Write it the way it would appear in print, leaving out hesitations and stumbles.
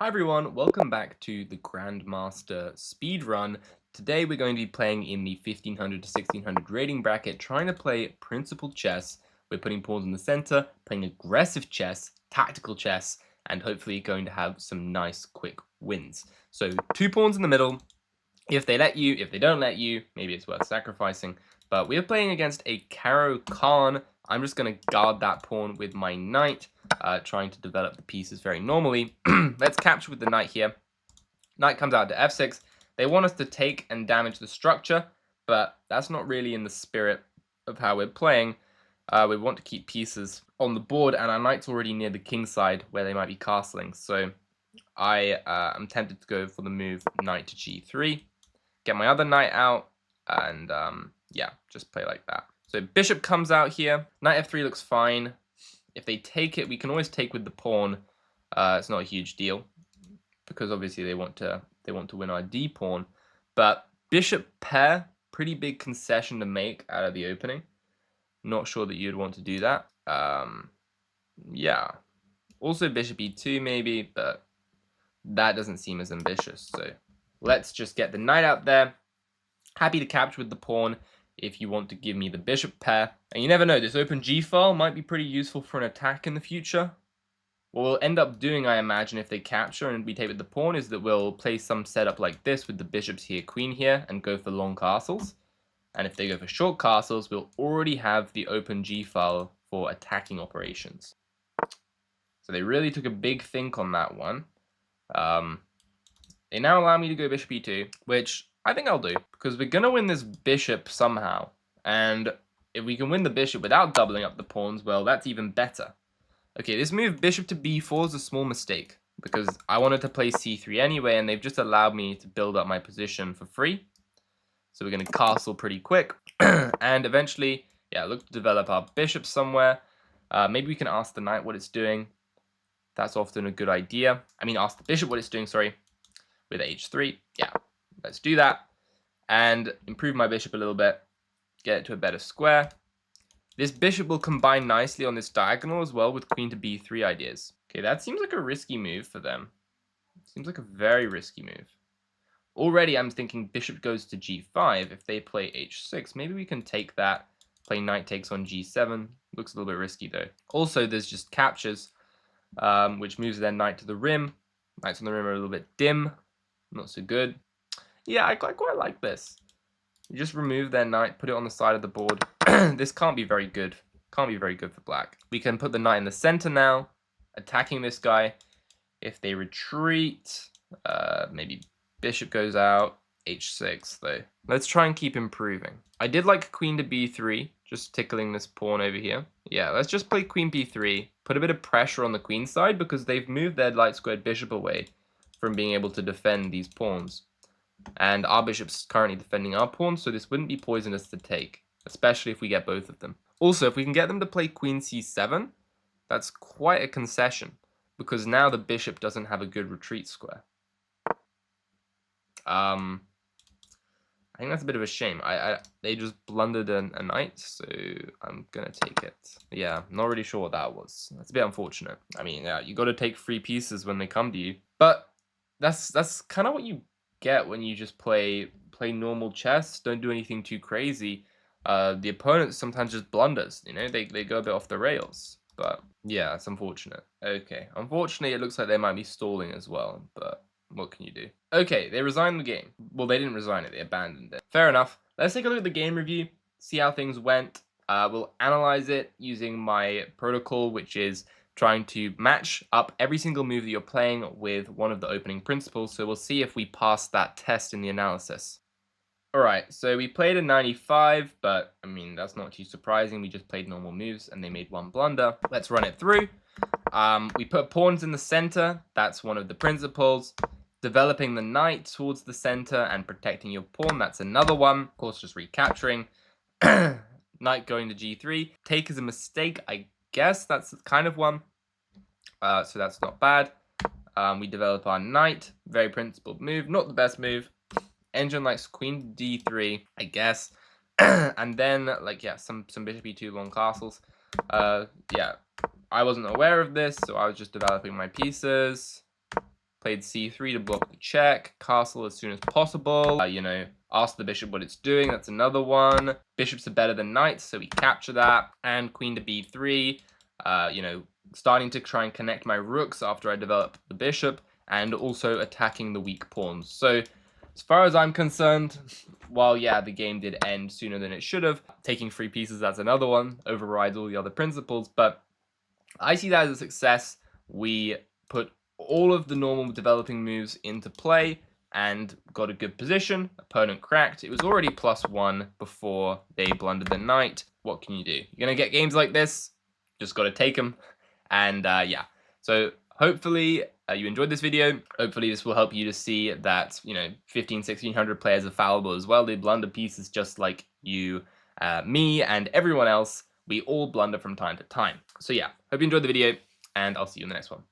Hi everyone, welcome back to the Grandmaster speedrun. Today we're going to be playing in the 1500 to 1600 rating bracket, trying to play principled chess. We're putting pawns in the center, playing aggressive chess, tactical chess, and hopefully going to have some nice quick wins. So 2 pawns in the middle. If they let you, if they don't let you, maybe it's worth sacrificing. But we're playing against a Caro Khan. I'm just going to guard that pawn with my knight, trying to develop the pieces very normally. Let's capture with the knight here. Knight comes out to f6. They want us to take and damage the structure, but that's not really in the spirit of how we're playing. We want to keep pieces on the board, and our knight's already near the king side where they might be castling. So I am tempted to go for the move knight to g3. Get my other knight out, and yeah, just play like that. So bishop comes out here. Knight f3 looks fine. If they take it, we can always take with the pawn. It's not a huge deal because obviously they want to win our d pawn. But bishop pair, pretty big concession to make out of the opening. Not sure that you'd want to do that. Yeah. Also bishop e2 maybe, but that doesn't seem as ambitious. So let's just get the knight out there. Happy to capture with the pawn if you want to give me the bishop pair. And you never know, this open g file might be pretty useful for an attack in the future. What we'll end up doing, I imagine, if they capture and we take with the pawn, is that we'll play some setup like this with the bishops here, queen here, and go for long castles. And if they go for short castles, we'll already have the open g file for attacking operations. So they really took a big think on that one. They now allow me to go bishop e2, which I think I'll do, because we're going to win this bishop somehow. And if we can win the bishop without doubling up the pawns, well, that's even better. Okay, this move bishop to b4 is a small mistake, because I wanted to play c3 anyway, and they've just allowed me to build up my position for free. So we're going to castle pretty quick, and eventually, yeah, look to develop our bishop somewhere. Maybe we can ask the knight what it's doing. That's often a good idea. I mean, ask the bishop what it's doing, sorry, with h3. Yeah, let's do that. And improve my bishop a little bit. Get it to a better square. This bishop will combine nicely on this diagonal as well with queen to b3 ideas. Okay, that seems like a risky move for them. Seems like a very risky move. Already I'm thinking bishop goes to g5. If they play h6, maybe we can take that. Play knight takes on g7. Looks a little bit risky though. Also, there's just captures, which moves their knight to the rim. Knights on the rim are a little bit dim. Not so good. Yeah, I quite like this. You just remove their knight, put it on the side of the board. This can't be very good. Can't be very good for black. We can put the knight in the center now, attacking this guy. If they retreat, maybe bishop goes out, h6 though. Let's try and keep improving. I did like queen to b3, just tickling this pawn over here. Yeah, let's just play queen b3, put a bit of pressure on the queen side because they've moved their light squared bishop away from being able to defend these pawns. And our bishop's currently defending our pawn, so this wouldn't be poisonous to take, especially if we get both of them. Also, if we can get them to play queen c7, that's quite a concession, because now the bishop doesn't have a good retreat square. I think that's a bit of a shame. They just blundered a knight, so I'm gonna take it. Yeah, not really sure what that was. That's a bit unfortunate. I mean, yeah, you got to take free pieces when they come to you, but that's kind of what you get when you just play normal chess. Don't do anything too crazy. The opponent sometimes just blunders. You know, they go a bit off the rails. But yeah, it's unfortunate. Okay, unfortunately, it looks like they might be stalling as well, but what can you do? Okay, they resigned the game. Well, they didn't resign it, they abandoned it. Fair enough. Let's take a look at the game review, see how things went. We'll analyze it using my protocol, which is trying to match up every single move that you're playing with one of the opening principles. So we'll see if we pass that test in the analysis. Alright, so we played a 95, but I mean, that's not too surprising. We just played normal moves and they made one blunder. Let's run it through. We put pawns in the center. That's one of the principles. Developing the knight towards the center and protecting your pawn. That's another one. Of course, just recapturing. Knight going to g3. Take is a mistake, I guess. That's kind of one. So that's not bad. We develop our knight. Very principled move. Not the best move. Engine likes queen d3, I guess. And then, like, yeah, some bishop e2 long castles. Yeah, I wasn't aware of this, so I was just developing my pieces. played c3 to block the check. Castle as soon as possible. You know, ask the bishop what it's doing. That's another one. Bishops are better than knights, so we capture that. And queen to b3. You know, starting to try and connect my rooks after I develop the bishop, and also attacking the weak pawns. So as far as I'm concerned, while yeah, the game did end sooner than it should have, taking 3 pieces, that's another one, overrides all the other principles, but I see that as a success. We put all of the normal developing moves into play and got a good position. Opponent cracked. It was already +1 before they blundered the knight. What can you do? You're going to get games like this. Just got to take them. And yeah, so hopefully you enjoyed this video. Hopefully this will help you to see that, you know, 1600 players are fallible as well. They blunder pieces just like you, me, and everyone else. We all blunder from time to time. So yeah, hope you enjoyed the video, and I'll see you in the next one.